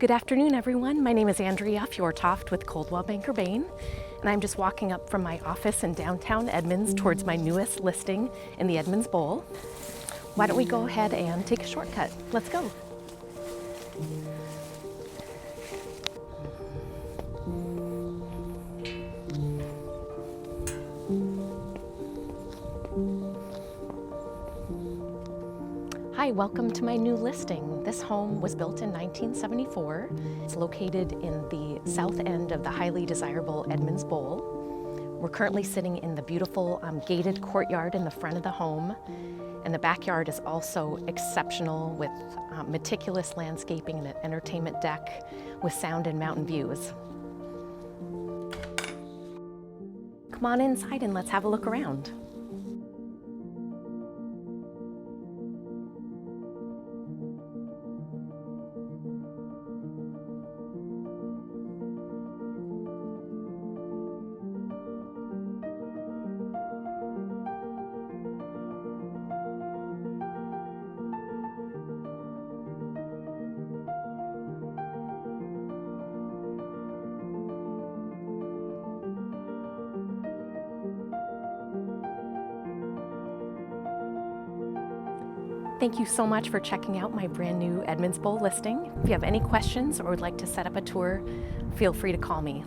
Good afternoon, everyone. My name is Andrea Fjortoft with Coldwell Banker Bain, and I'm just walking up from my office in downtown Edmonds towards my newest listing in the Edmonds Bowl. Why don't we go ahead and take a shortcut? Let's go. Hi, welcome to my new listing. This home was built in 1974. It's located in the south end of the highly desirable Edmonds Bowl. We're currently sitting in the beautiful gated courtyard in the front of the home, and the backyard is also exceptional with meticulous landscaping and an entertainment deck with sound and mountain views. Come on inside and let's have a look around. Thank you so much for checking out my brand new Edmonds Bowl listing. If you have any questions or would like to set up a tour, feel free to call me.